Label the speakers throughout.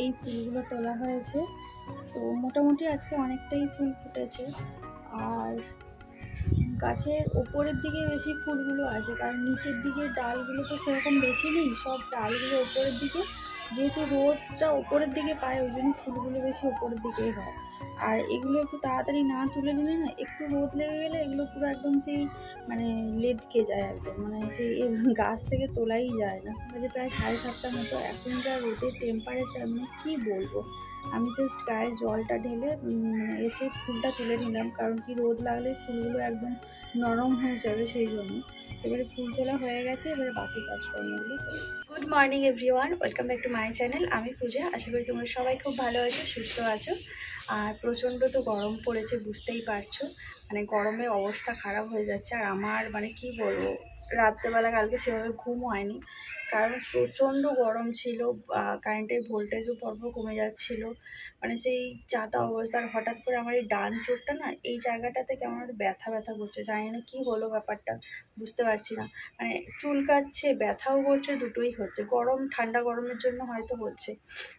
Speaker 1: এই ফুলগুলো তোলা হয়েছে, তো মোটামুটি আজকে অনেকটাই ফুল ফুটেছে। আর গাছের ওপরের দিকে বেশি ফুলগুলো আছে, কারণ নিচের দিকে ডালগুলো তো সেরকম বেশি নেই, সব ডালগুলো ওপরের দিকে, যেহেতু রোদটা ওপরের দিকে পায় ওই জন্য ফুলগুলো বেশি ওপরের দিকেই হয়। আর এগুলো একটু তাড়াতাড়ি না তুলে নিলে না, একটু রোদ লেগে গেলে এগুলো পুরো একদম সেই মানে লেদকে যায় একদম, মানে সেই গাছ থেকে তোলাই যায় না। বাজে প্রায় 7:30টার মতো। এখন যা রোদের টেম্পারেচার, মানে কী বলবো। আমি জাস্ট গায়ে জলটা ঢেলে এসে ফুলটা তুলে নিলাম, কারণ কি রোদ লাগলে ফুলগুলো একদম নরম হয়ে যাবে, সেই জন্য। এবারে ফুল তোলা হয়ে গেছে, এবারে বাকি কাজকর্মগুলো করি। Good morning everyone, welcome back to my channel. আমি পূজা। আশা করি তোমরা সবাই খুব ভালো আছো, সুস্থ আছো। আর প্রচণ্ড তো গরম পড়েছে, বুঝতেই পারছো, মানে গরমে অবস্থা খারাপ হয়ে যাচ্ছে। আর আমার মানে কি বলবো, রাত্রেবেলা কালকে সেভাবে ঘুম হয়নি, কারণ প্রচণ্ড গরম ছিল। কারেন্টের ভোল্টেজও পরপর কমে যাচ্ছিলো, মানে সেই যাতা অবস্থা। আর হঠাৎ করে আমার এই ডান চোখটা না, এই জায়গাটাতে কেমন একটা ব্যথা ব্যথা করছে, জানি না কী হলো ব্যাপারটা, বুঝতে পারছি না। মানে চুলকাচ্ছে, ব্যথাও করছে, দুটোই হচ্ছে। গরম ঠান্ডা গরমের জন্য হয়তো হচ্ছে।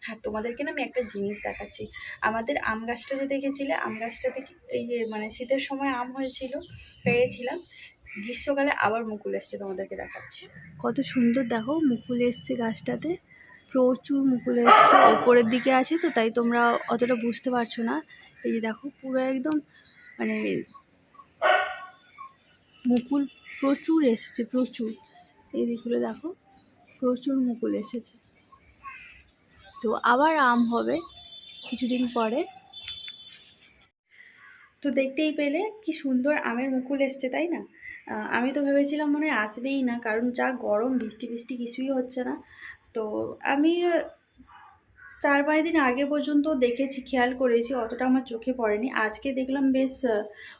Speaker 1: হ্যাঁ, তোমাদেরকে না আমি একটা জিনিস দেখাচ্ছি। আমাদের আম গাছটা যে দেখেছিলে, আম গাছটাতে এই যে মানে শীতের সময় আম হয়েছিল, পেরেছিলাম, গ্রীষ্মকালে আবার মুকুল এসছে, তোমাদেরকে দেখাচ্ছি। কত সুন্দর দেখো মুকুল এসছে গাছটাতে, প্রচুর মুকুল এসছে। ওপরের দিকে আছে তো তাই তোমরা অতটা বুঝতে পারছো না। এই যে দেখো পুরো একদম মানে মুকুল প্রচুর এসেছে, প্রচুর। এই দিকগুলো দেখো, প্রচুর মুকুল এসেছে। তো আবার আম হবে কিছুদিন পরে। তো দেখতেই পেলে কি সুন্দর আমের মুকুল এসছে, তাই না? আমি তো ভেবেছিলাম মনে হয় আসবেই না, কারণ যা গরম, বৃষ্টি বৃষ্টি কিছুই হচ্ছে না। তো আমি 4-5 দিন আগে পর্যন্ত দেখেছি, খেয়াল করেছি, অতটা আমার চোখে পড়েনি। আজকে দেখলাম বেশ,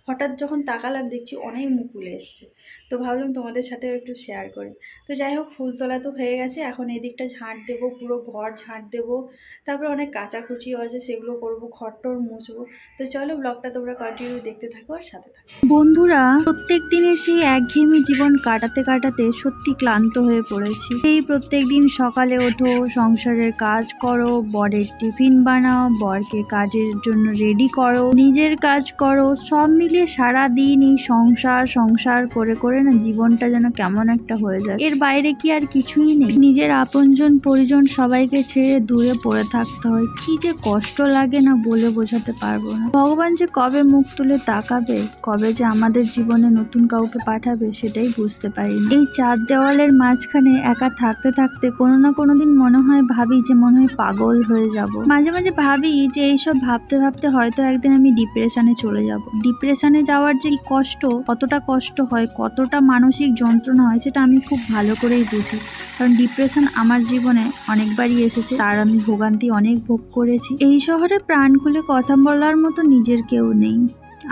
Speaker 1: হঠাৎ যখন তাকালাম দেখছি অনেক মুকুল এসছে। তো ভাবলাম তোমাদের সাথেও একটু শেয়ার করি। তো যাই হোক, ফুল তোলা তো হয়ে গেছে, এখন এদিকটা ঝাঁট দেবো, পুরো ঘর ঝাঁট দেবো। তারপরে অনেক কাচাকুচিও আছে, সেগুলো করবো, ঘরটর মুছবো। তো চলো ব্লগটা তোমরা কন্টিনিউ দেখতে থাকো আর সাথে থাকো। বন্ধুরা, প্রত্যেক দিনের সেই একঘেয়েমি জীবন কাটাতে কাটাতে সত্যি ক্লান্ত হয়ে পড়েছি। এই প্রত্যেক দিন সকালে ওঠো, সংসারের কাজ করো, বরের টিফিন বানাও, বরকে কাজের জন্য রেডি করো, নিজের কাজ করো, সব মিলিয়ে সারা দিন এই সংসার সংসার করে করে না জীবনটা যেন কেমন একটা হয়ে যায়। এর বাইরে কি আর কিছুই নেই? নিজের আপনজন পরিজন সবাইকে ছেড়ে দূরে পড়ে থাকতে হয়, কি যে কষ্ট লাগে না বলে বোঝাতে পারবো না। ভগবান যে কবে মুখ তুলে তাকাবে, কবে যে আমাদের জীবনে নতুন কাউকে পাঠাবে, সেটাই বুঝতে পারি না। এই 4 দেওয়ালের মাঝখানে একা থাকতে থাকতে কোনো না কোনো দিন মনে হয়, ভাবি যে মনে হয় পাগল হয়ে যাব। মাঝে মাঝে ভাবি যে এইসব ভাবতে ভাবতে হয়তো একদিন আমি ডিপ্রেশনে চলে যাব। ডিপ্রেশনে যাওয়ার যে কষ্ট, কতটা কষ্ট হয়, কতটা মানসিক যন্ত্রণা হয়, সেটা আমি খুব ভালো করেই বুঝি। কারণ ডিপ্রেশন আমার জীবনে অনেকবারই এসেছে, তার আমি ভোগান্তি অনেক ভোগ করেছি। এই শহরে প্রাণ খুলে কথা বলার মতো নিজের কেউ নেই,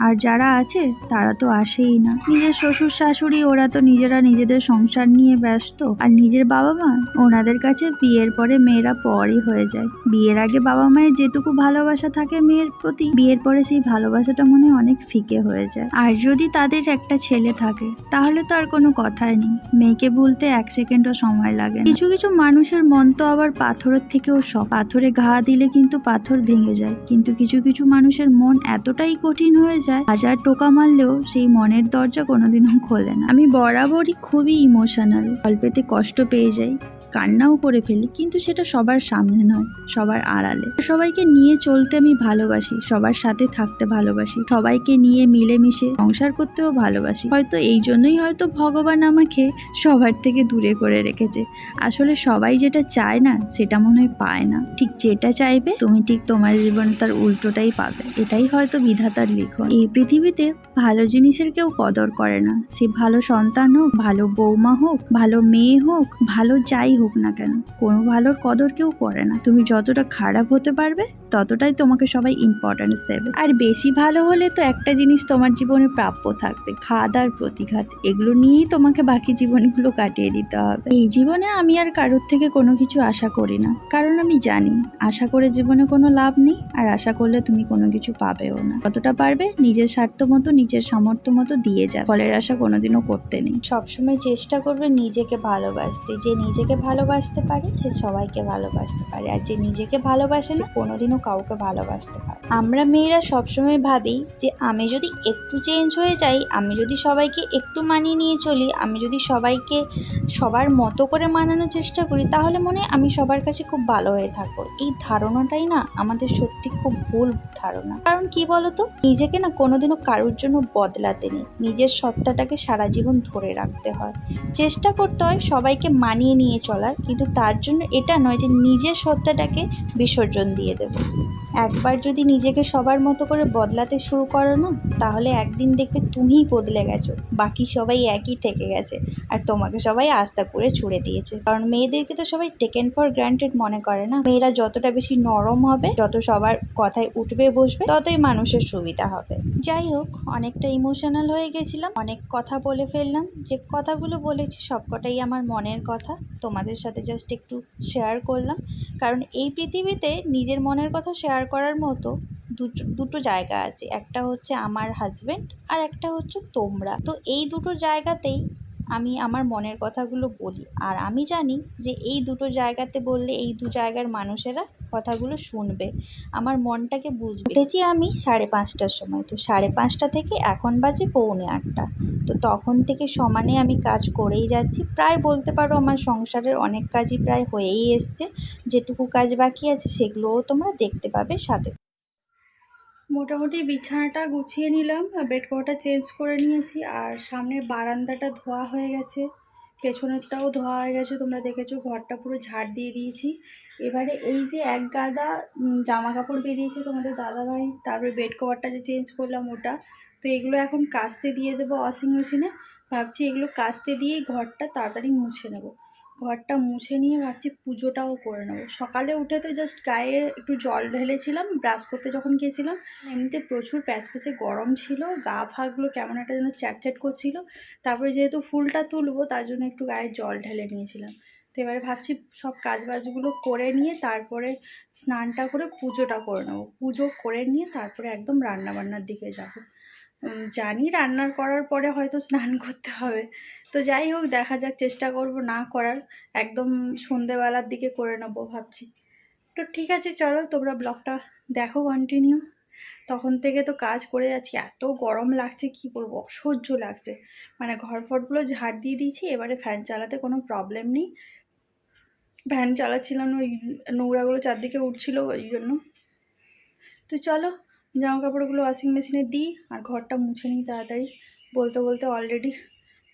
Speaker 1: আর যারা আছে তারা তো আসেই না। নিজের শ্বশুর শাশুড়ি, ওরা তো নিজেরা নিজেদের সংসার নিয়ে ব্যস্ত। আর নিজের বাবা মা, ওনাদের কাছে বিয়ের পরে মেয়েরা পরই হয়ে যায়। বিয়ের আগে বাবা মায়ের যেটুকু ভালোবাসা থাকে মেয়ের প্রতি, বিয়ের পরে সেই ভালোবাসাটা মনে অনেক ফিকে হয়ে যায়। আর যদি তাদের একটা ছেলে থাকে তাহলে তো আর কোনো কথাই নেই, মেয়েকে ভুলতে 1 সেকেন্ডও সময় লাগে না। কিছু কিছু মানুষের মন তো আবার পাথরের থেকেও শক্ত। পাথরে ঘা দিলে কিন্তু পাথর ভেঙে যায়, কিন্তু কিছু কিছু মানুষের মন এতটাই কঠিন হয়ে
Speaker 2: যায়, হাজার টোকা মারলেও সেই মনের দরজা কোনোদিনও খোলে না। আমি বরাবরই খুবই ইমোশনাল, অল্পেতে কষ্ট পেয়ে যাই, কান্নাও করে ফেলি, কিন্তু সেটা সবার সামনে নয়, সবার আড়ালে। সবাইকে নিয়ে চলতে আমি ভালোবাসি, সবার সাথে থাকতে ভালোবাসি, সবাইকে নিয়ে মিলেমিশে সংসার করতেও ভালোবাসি। হয়তো এই জন্যই হয়তো ভগবান আমাকে সবার থেকে দূরে করে রেখেছে। আসলে সবাই যেটা চায় না সেটা মনে হয় পায় না। ঠিক যেটা চাইবে তুমি ঠিক তোমার জীবনে তার উল্টোটাই পাবে। এটাই হয়তো বিধাতার লিখন। এই পৃথিবীতে ভালো জিনিসের কেউ কদর করে না, সে ভালো সন্তান হোক, ভালো বৌমা হোক, ভালো মেয়ে হোক, ভালো যাই হোক না কেন, কোনো ভালোর কদর কেউ করে না। তুমি যতটা খারাপ হতে পারবে ততটাই তোমাকে সবাই ইম্পর্টেন্স দেবে। আর বেশি ভালো হলে তো একটা জিনিস তোমার জীবনে প্রাপ্য থাকবে, ঘাত আর প্রতিঘাত। এগুলো নিয়েই তোমাকে বাকি জীবনগুলো কাটিয়ে দিতে হবে। এই জীবনে আমি আর কারোর থেকে কোনো কিছু আশা করি না, কারণ আমি জানি আশা করে জীবনে কোনো লাভ নেই, আর আশা করলে তুমি কোনো কিছু পাবেও না। যতটা পারবে নিজের স্বার্থ মতো, নিজের সামর্থ্য মতো দিয়ে যা, ফলের আশা কোনোদিনও করতে নেই।
Speaker 1: সবসময় চেষ্টা করবে নিজেকে ভালোবাসতে। যে নিজেকে ভালোবাসতে পারে সে সবাইকে ভালোবাসতে পারে, আর যে নিজেকে ভালোবাসে না কোনোদিনও কাউকে ভালোবাসতে পারে। আমরা মেয়েরা সবসময় ভাবি যে আমি যদি একটু চেঞ্জ হয়ে যাই, আমি যদি সবাইকে একটু মানিয়ে নিয়ে চলি, আমি যদি সবাইকে সবার মতো করে মানানোর চেষ্টা করি, তাহলে মনে হয় আমি সবার কাছে খুব ভালো হয়ে থাকবো। এই ধারণাটাই না আমাদের সত্যি খুব ভুল ধারণা। কারণ কি বলতো, নিজেকে না কোনোদিনও কারোর জন্য বদলাতে নেই, নিজের সত্তাটাকে সারা জীবন ধরে রাখতে হয়। চেষ্টা করতে হয় সবাইকে মানিয়ে নিয়ে চলার, কিন্তু তার জন্য এটা নয় যে নিজের সত্তাটাকে বিসর্জন দিয়ে দেব। একবার যদি নিজেকে সবার মতো করে বদলাতে শুরু করো না, তাহলে একদিন দেখবে তুমিই বদলে গেছো, বাকি সবাই একই থেকে গেছে, আর তোমাকে সবাই আস্থা করে ছুড়ে দিয়েছে। কারণ মেয়েদেরকে তো সবাই টেকেন ফর গ্রান্টেড মনে করে না। মেয়েরা যতটা বেশি নরম হবে, যত সবার কথায় উঠবে বসবে, ততই মানুষের সুবিধা হবে। যাই হোক, অনেকটা ইমোশনাল হয়ে গেছিলাম, অনেক কথা বলে ফেললাম। যে কথাগুলো বলেছি সবকটাই আমার মনের কথা, তোমাদের সাথে জাস্ট একটু শেয়ার করলাম। কারণ এই পৃথিবীতে নিজের মনের কথা শেয়ার করার মতো দুটো জায়গা আছে, একটা হচ্ছে আমার হাজব্যান্ড আর একটা হচ্ছে তোমরা। তো এই দুটো জায়গাতেই আমি আমার মনের কথাগুলো বলি, আর আমি জানি যে এই দুটো জায়গাতে বললে এই দু জায়গার মানুষেরা কথাগুলো শুনবে, আমার মনটাকে বুঝবে। উঠেছি আমি 5:30টার সময়, তো 5:30টা থেকে এখন বাজে 7:45। তো তখন থেকে সমানে আমি কাজ করেই যাচ্ছি। প্রায় বলতে পারো আমার সংসারের অনেক কাজই প্রায় হয়েই এসছে, যেটুকু কাজ বাকি আছে সেগুলোও তোমরা দেখতে পাবে সাথে। মোটামুটি বিছানাটা গুছিয়ে নিলাম, বেড কভারটা চেঞ্জ করে নিয়েছি, আর সামনের বারান্দাটা ধোয়া হয়ে গেছে, পেছনেরটাও ধোয়া হয়ে গেছে, তোমরা দেখেছো। ঘরটা পুরো ঝাড় দিয়ে দিয়েছি। এবারে এই যে এক গাদা জামা কাপড় বেরিয়েছে তোমাদের দাদাভাই, তারপরে বেড কভারটা যে চেঞ্জ করলাম ওটা, তো এগুলো এখন কাচতে দিয়ে দেবো ওয়াশিং মেশিনে। ভাবছি এগুলো কাচতে দিয়েই ঘরটা তাড়াতাড়ি মুছে নেবো। ঘরটা মুছে নিয়ে ভাবছি পুজোটাও করে নেবো। সকালে উঠে তো জাস্ট গায়ে একটু জল ঢেলেছিলাম ব্রাশ করতে যখন গিয়েছিলাম। এমনিতে প্রচুর প্যাচপ্যাচে গরম ছিল, গা ফাগুলো কেমন একটা যেন চ্যাটচ্যাট করছিল। তারপরে যেহেতু ফুলটা তুলবো তার জন্য একটু গায়ে জল ঢেলে নিয়েছিলাম। তো এবারে ভাবছি সব কাজবাজগুলো করে নিয়ে তারপরে স্নানটা করে পুজোটা করে নেবো। পুজো করে নিয়ে তারপরে একদম রান্নাবান্নার দিকে যাবো। জানি রান্নার করার পরে হয়তো স্নান করতে হবে, তো যাই হোক দেখা যাক, চেষ্টা করব না করার, একদম সন্ধেবেলার দিকে করে নেবো ভাবছি। তো ঠিক আছে, চলো তোমরা ব্লগটা দেখো কন্টিনিউ। তখন থেকে তো কাজ করে যাচ্ছি, এত গরম লাগছে কি বলবো, অসহ্য লাগছে। মানে ঘর ফটগুলো ঝাড় দিয়ে দিয়েছি, এবারে ফ্যান চালাতে কোনো প্রবলেম নেই। ফ্যান চালাচ্ছিলাম, ওই নোংরাগুলো চারদিকে উঠছিল ওই জন্য। তো চলো জামা কাপড়গুলো ওয়াশিং মেশিনে দিই আর ঘরটা মুছে নিই তাড়াতাড়ি। বলতে বলতে অলরেডি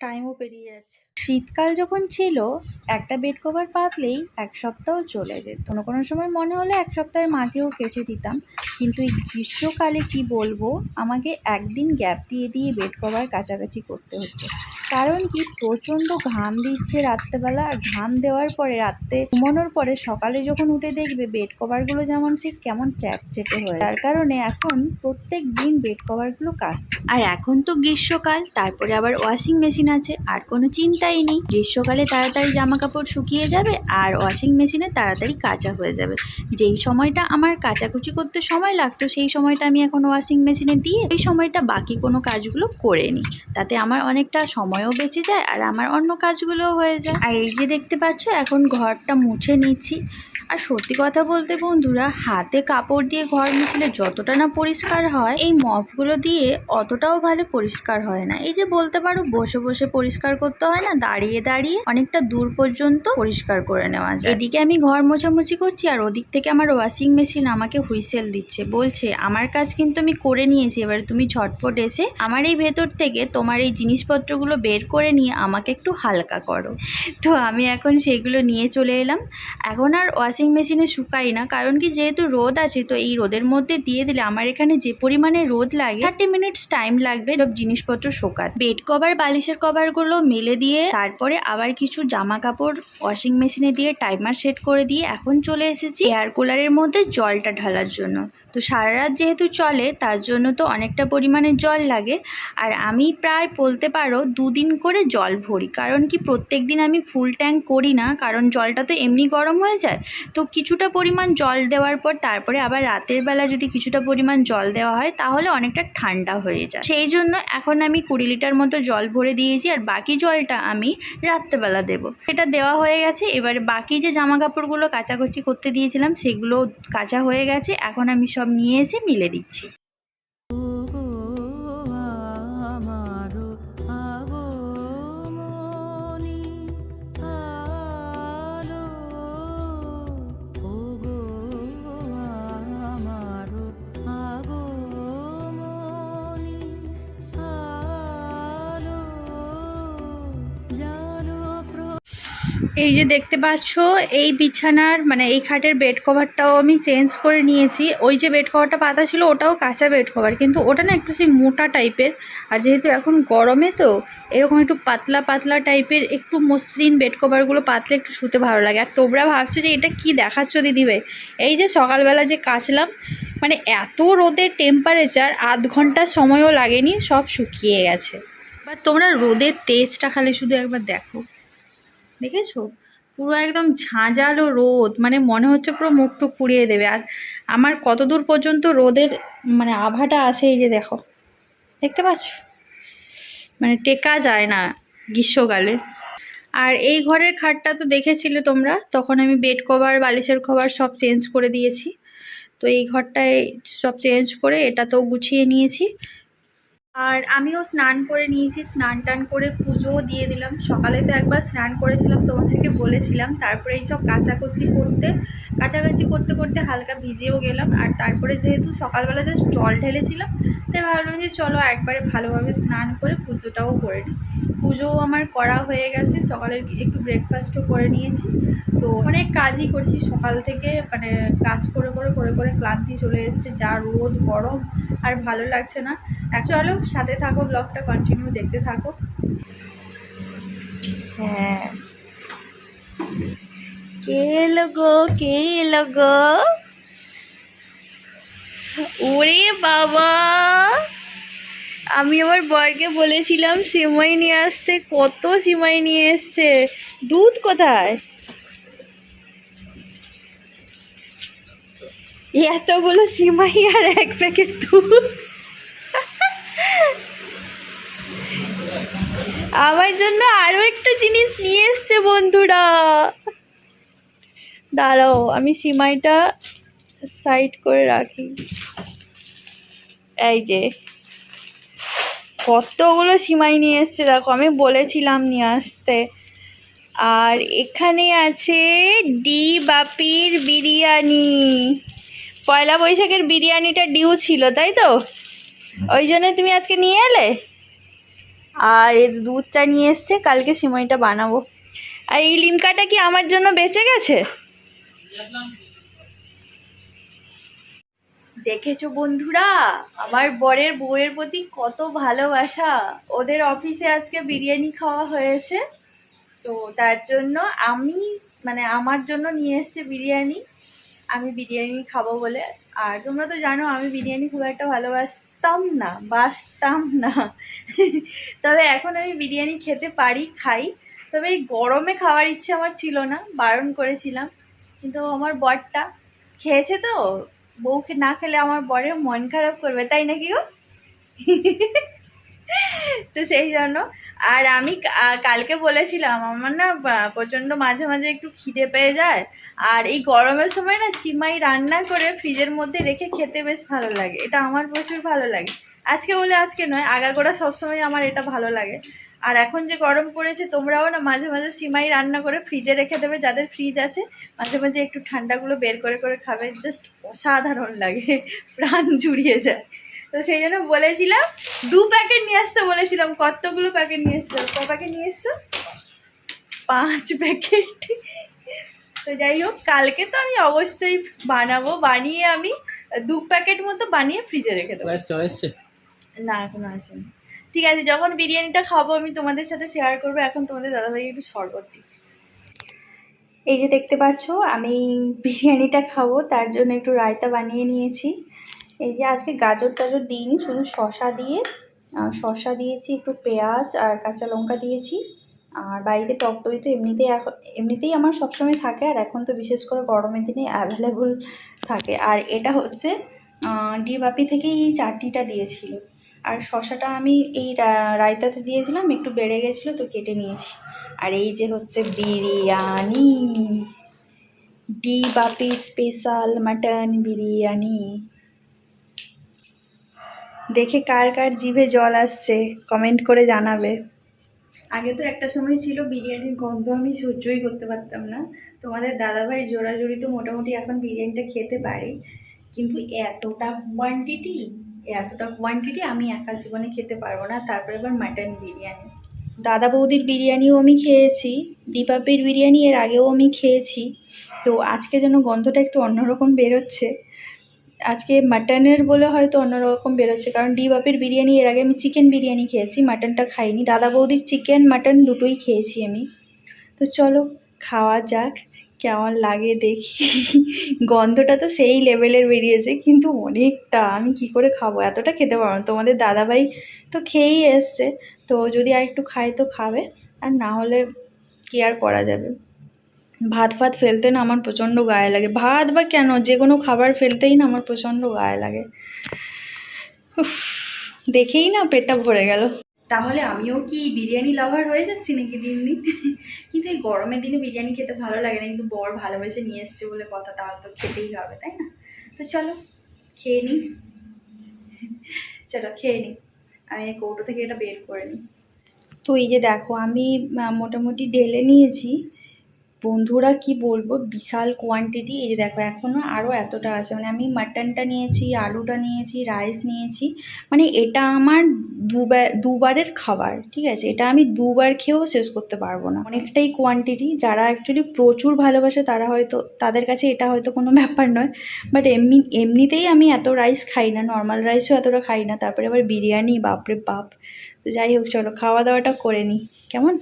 Speaker 1: টাইমও পেরিয়ে যাচ্ছে। শীতকাল যখন ছিল একটা বেড কভার পাতলেই এক সপ্তাহ চলে যেত, কোনো কোনো সময় মনে হলে এক সপ্তাহের মাঝেও কেচে দিতাম। কিন্তু এই গ্রীষ্মকালে কি বলবো, আমাকে একদিন গ্যাপ দিয়ে দিয়ে বেড কভার কাচাকাচি করতে হচ্ছে। কারণ কি, প্রচণ্ড ঘাম দিচ্ছে রাত্রেবেলা, আর ঘাম দেওয়ার পরে রাত্রে ঘুমানোর পরে সকালে যখন উঠে দেখবে বেড কভারগুলো যেমন সে কেমন চ্যাপচেপে হয়ে, তার কারণে এখন প্রত্যেক দিন বেড কভারগুলো কাচতে। আর এখন তো গ্রীষ্মকাল, তারপরে আবার ওয়াশিং মেশিন আছে, আর কোনো চিন্তাই
Speaker 2: শুকায়নি। গ্রীষ্মকালে তাড়াতাড়ি জামা কাপড় শুকিয়ে যাবে আর ওয়াশিং মেশিনে তাড়াতাড়ি কাচা হয়ে যাবে। যেই সময়টা আমার কাচাকুচি করতে সময় লাগতো সেই সময়টা আমি এখন ওয়াশিং মেশিনে দিয়ে ওই সময়টা বাকি কোনো কাজগুলো করে নিই। তাতে আমার অনেকটা সময়ও বেঁচে যায় আর আমার অন্য কাজগুলোও হয়ে যায়। আর এই যে দেখতে পাচ্ছ এখন ঘরটা মুছে নিচ্ছি। আর সত্যি কথা বলতে বন্ধুরা, হাতে কাপড় দিয়ে ঘর মুছলে যতটা না পরিষ্কার হয়, এই মপগুলো দিয়ে অতটাও ভালো পরিষ্কার হয় না। এই যে বলতে পারো বসে বসে পরিষ্কার করতে হয় না, দাঁড়িয়ে দাঁড়িয়ে অনেকটা দূর পর্যন্ত পরিষ্কার করে নেওয়া যায়। এদিকে আমি ঘর মোছামুছি করছি আর ওদিক থেকে আমার ওয়াশিং মেশিন আমাকে হুইসেল দিচ্ছে, বলছে আমার কাজ কিন্তু আমি করে নিয়েছি, এবার তুমি ঝটপট এসে আমার এই ভেতর থেকে তোমার এই জিনিসপত্রগুলো বের করে নিয়ে আমাকে একটু হালকা করো। তো আমি এখন সেগুলো নিয়ে চলে এলাম। এখন আর ওয়াশিং মেশিনে শুকাই না, কারণ কি যেহেতু রোদ আছে, তো এই রোদের মধ্যে দিয়ে দিলে আমার এখানে যে পরিমাণে রোদ লাগে 30 মিনিটস টাইম লাগবে সব জিনিসপত্র শোকাতে। বেড কভার বালিশের কভারগুলো মেলে দিয়ে তারপরে আবার কিছু জামা কাপড় ওয়াশিং মেশিনে দিয়ে টাইমার সেট করে দিয়ে এখন চলে এসেছি এয়ার কুলারের মধ্যে জলটা ঢালার জন্য। তো সারা রাত যেহেতু চলে তার জন্য তো অনেকটা পরিমাণে জল লাগে। আর আমি প্রায় বলতে পারো 2 দিন করে জল ভরি, কারণ কি প্রত্যেক দিন আমি ফুল ট্যাঙ্ক করি না, কারণ জলটা তো এমনি গরম হয়ে যায়। তো কিছুটা পরিমাণ জল দেওয়ার পর তারপরে আবার রাতের বেলা যদি কিছুটা পরিমাণ জল দেওয়া হয় তাহলে অনেকটা ঠান্ডা হয়ে যায়। সেই জন্য এখন আমি 20 লিটার মতো জল ভরে দিয়েছি আর বাকি জলটা আমি রাত্রেবেলা দেবো। সেটা দেওয়া হয়ে গেছে। এবারে বাকি যে জামা কাপড়গুলো কাচাকুচি করতে দিয়েছিলাম সেগুলো কাচা হয়ে গেছে, এখন আমি সব নিয়ে এসে মিলে দিচ্ছি। এই যে দেখতে পাচ্ছ এই বিছানার মানে এই খাটের বেড কভারটাও আমি চেঞ্জ করে নিয়েছি। ওই যে বেড কভারটা পাতা ছিল ওটাও কাঁচা বেড কভার, কিন্তু ওটা না একটু সেই মোটা টাইপের। আর যেহেতু এখন গরমে তো এরকম একটু পাতলা পাতলা টাইপের একটু মসৃণ বেড কভারগুলো পাতলে একটু শুতে ভালো লাগে। আর তোমরা ভাবছো যে এটা কি দেখাচ্ছ দিদিভাই, এই যে সকালবেলা যে কাচলাম, মানে এত রোদের টেম্পারেচার, আধ ঘন্টার সময়ও লাগেনি, সব শুকিয়ে গেছে। এবার তোমরা রোদের তেজটা খালি শুধু একবার দেখো, দেখেছো পুরো একদম ঝাঁঝালো রোদ, মানে মনে হচ্ছে পুরো মুখটুক পুড়িয়ে দেবে। আর আমার কত দূর পর্যন্ত রোদের মানে আভাটা আসে, এই যে দেখো, দেখতে পাচ্ছ, মানে টেকা যায় না গ্রীষ্মকালে। আর এই ঘরের খাটটা তো দেখেছিলে তোমরা, তখন আমি বেড কভার বালিশের কভার সব চেঞ্জ করে দিয়েছি। তো এই ঘরটায় সব চেঞ্জ করে এটাতেও গুছিয়ে নিয়েছি। আর আমিও স্নান করে নিয়েছি, স্নান টান করে পুজোও দিয়ে দিলাম। সকালে তো একবার স্নান করেছিলাম তোমাদেরকে বলেছিলাম, তারপরে এইসব কাচাকুচি করতে করতে হালকা ভিজেও গেলাম। আর তারপরে যেহেতু সকালবেলাতে জল ঢেলেছিলাম, তাই ভাবলাম যে চলো একবারে ভালোভাবে স্নান করে পুজোটাও করে নিই। পুজোও আমার করা হয়ে গেছে, সকালে একটু ব্রেকফাস্টও করে নিয়েছি। তো অনেক কাজই করছি সকাল থেকে, মানে কাজ করে ক্লান্তি চলে এসছে, যা রোদ গরম আর ভালো লাগছে না। চলো সাথে থাকো, ব্লগটা কন্টিনিউ দেখতে থাকো। হ্যাঁ, কে এলো গো, ওরে বাবা, আমি আমার বরকে বলেছিলাম সিমাই নিয়ে আসতে, কত সিমাই নিয়ে এসছে। দুধ কোথায়? এতগুলো সিমাই আর 1 প্যাকেট দুধ। আমার জন্য আরো একটা জিনিস নিয়ে এসছে বন্ধুরা, দাঁড়াও আমি সিমাইটা সাইড করে রাখি। এই যে কতগুলো সিমাই নিয়ে এসছে দেখো, আমি বলেছিলাম নিয়ে আসতে। আর এখানে আছে ডি বাপির বিরিয়ানি, পয়লা বৈশাখের বিরিয়ানিটা ডিউ ছিল তাই তো, ওই জন্য তুমি আজকে নিয়ে এলে। আর এই দুধটা নিয়ে এসছে, কালকে সিমাইটা বানাবো। আর এই লিমকাটা কি আমার জন্য বেঁচে গেছে? দেখেছো বন্ধুরা আমার বরের বউয়ের প্রতি কত ভালোবাসা। ওদের অফিসে আজকে বিরিয়ানি খাওয়া হয়েছে, তো তার জন্য আমি মানে আমার জন্য নিয়ে এসছে বিরিয়ানি, আমি বিরিয়ানি খাবো বলে। আর তোমরা তো জানো আমি বিরিয়ানি খুব একটা বাসতাম না তবে এখন আমি বিরিয়ানি খেতে পারি, খাই। তো
Speaker 1: তবে এই গরমে খাওয়ার ইচ্ছে আমার ছিল না, বারণ করেছিলাম, কিন্তু আমার বরটা খেয়েছে তো। বউকে না খেলে আমার বরের মন খারাপ করবে, তাই নাকি গো? তো সেই জন্য। আর আমি কালকে বলেছিলাম আমার না প্রচণ্ড মাঝে মাঝে একটু খিদে পেয়ে যায়, আর এই গরমের সময় না সিমাই রান্না করে ফ্রিজের মধ্যে রেখে খেতে বেশ ভালো লাগে, এটা আমার প্রচুর ভালো লাগে। আজকে বলে আজকে নয়, আগাগোড়া সবসময় আমার এটা ভালো লাগে। আর এখন যে গরম পড়েছে, তোমরাও না মাঝে মাঝে সিমাই রান্না করে ফ্রিজে রেখে দেবে, যাদের ফ্রিজ আছে মাঝে মাঝে একটু ঠান্ডাগুলো বের করে করে খাবে, জাস্ট অসাধারণ লাগে, প্রাণ জুড়িয়ে যায়। তো সেই জন্য বলেছিলাম 2 প্যাকেট নিয়ে আসতে বলেছিলাম। কতগুলো প্যাকেট নিয়ে এসছো? ক প্যাকেট নিয়ে এসছো? 5 প্যাকেট। তো যাই হোক, কালকে তো আমি অবশ্যই বানাবো, বানিয়ে আমি 2 প্যাকেট মতো বানিয়ে ফ্রিজে রেখে দেবো। না এখনো আসেনি। ঠিক আছে, যখন বিরিয়ানিটা খাবো আমি তোমাদের সাথে শেয়ার করবো। এখন তোমাদের দাদাভাই একটু শরবত দিই। এই যে দেখতে পাচ্ছ, আমি বিরিয়ানিটা খাবো, তার জন্য একটু রায়তা বানিয়ে নিয়েছি। এই যে আজকে গাজর টাজর দিইনি, শুধু শসা দিয়েছি, একটু পেঁয়াজ আর কাঁচা লঙ্কা দিয়েছি। আর বাড়িতে টক দই তো এমনিতেই আমার সবসময় থাকে, আর এখন তো বিশেষ করে গরমের দিনে অ্যাভেলেবল থাকে। আর এটা হচ্ছে ডিবাপি থেকে এই চাটনিটা দিয়েছিল, আর শসাটা আমি এই রায়তাতে দিয়েছিলাম, একটু বেড়ে গেছিলো তো কেটে নিয়েছি। আর এই যে হচ্ছে বিরিয়ানি, ডিবাপি স্পেশাল মাটন বিরিয়ানি। দেখে কার কার জিভে জল আসছে কমেন্ট করে জানাবে। আগে তো একটা সময় ছিল বিরিয়ানির গন্ধ আমি সহ্যই করতে পারতাম না। তোমাদের দাদাভাই জোড়াজুড়ি তো মোটামুটি এখন বিরিয়ানিটা খেতে পারি, কিন্তু এতটা কোয়ান্টিটি আমি একা জীবনে খেতে পারবো না। তারপরে আবার মাটন বিরিয়ানি, দাদা বৌদির বিরিয়ানিও আমি খেয়েছি, ডিবাপির বিরিয়ানি এর আগেও আমি খেয়েছি। তো আজকে যেন গন্ধটা একটু অন্যরকম বেরোচ্ছে। আজকে মাটনের বলে হয়তো অন্যরকম বেরোচ্ছে, কারণ ডিবাপির বিরিয়ানি এর আগে আমি চিকেন বিরিয়ানি খেয়েছি, মাটনটা খাইনি। দাদা বৌদির চিকেন মাটন দুটোই খেয়েছি আমি। তো চলো খাওয়া যাক, কেমন লাগে দেখি। গন্ধটা তো সেই লেভেলের বেরিয়েছে, কিন্তু অনেকটা, আমি কি করে খাবো, এতটা খেতে পারবো না। তোমাদের দাদাভাই তো খেয়েই এসছে, তো যদি আর একটু খায় তো খাবে, আর না হলে কি আর করা যাবে। ভাত ফেলতে না আমার প্রচণ্ড গায়ে লাগে, ভাত বা কেন, যে কোনো খাবার ফেলতেই না আমার প্রচণ্ড গায়ে লাগে। উফ, দেখেই না পেটটা ভরে গেল। তাহলে আমিও কি বিরিয়ানি লাভার হয়ে যাচ্ছি নাকি দিন দিন? কিন্তু এই গরমের দিনে বিরিয়ানি খেতে ভালো লাগে না, কিন্তু বর ভালোবেসে নিয়ে এসছে বলে কথা, তাহলে তো খেতেই হবে, তাই না? তো চলো খেয়ে নিই, চলো খেয়ে নিই। আমি কৌটো থেকে এটা বের করে নিই। তো এই যে দেখো, আমি মোটামুটি ঢেলে নিয়েছি। বন্ধুরা কি বলবো, বিশাল কোয়ান্টিটি। এই যে দেখো এখনও আরও এতটা আছে, মানে আমি মাটনটা নিয়েছি, আলুটা নিয়েছি, রাইস নিয়েছি, মানে এটা আমার দুবারের খাবার, ঠিক আছে? এটা আমি দুবার খেয়েও শেষ করতে পারবো না, অনেকটাই কোয়ান্টিটি। যারা অ্যাকচুয়ালি প্রচুর ভালোবাসে তারা হয়তো, তাদের কাছে এটা হয়তো কোনো ব্যাপার নয়, বাট এমনিতেই আমি এত রাইস খাই না, নর্মাল রাইসও এতটা খাই না, তারপরে আবার বিরিয়ানি, বাপরে বাপ। তো যাই হোক, চলো খাওয়া দাওয়াটা করে নিই, কেমন?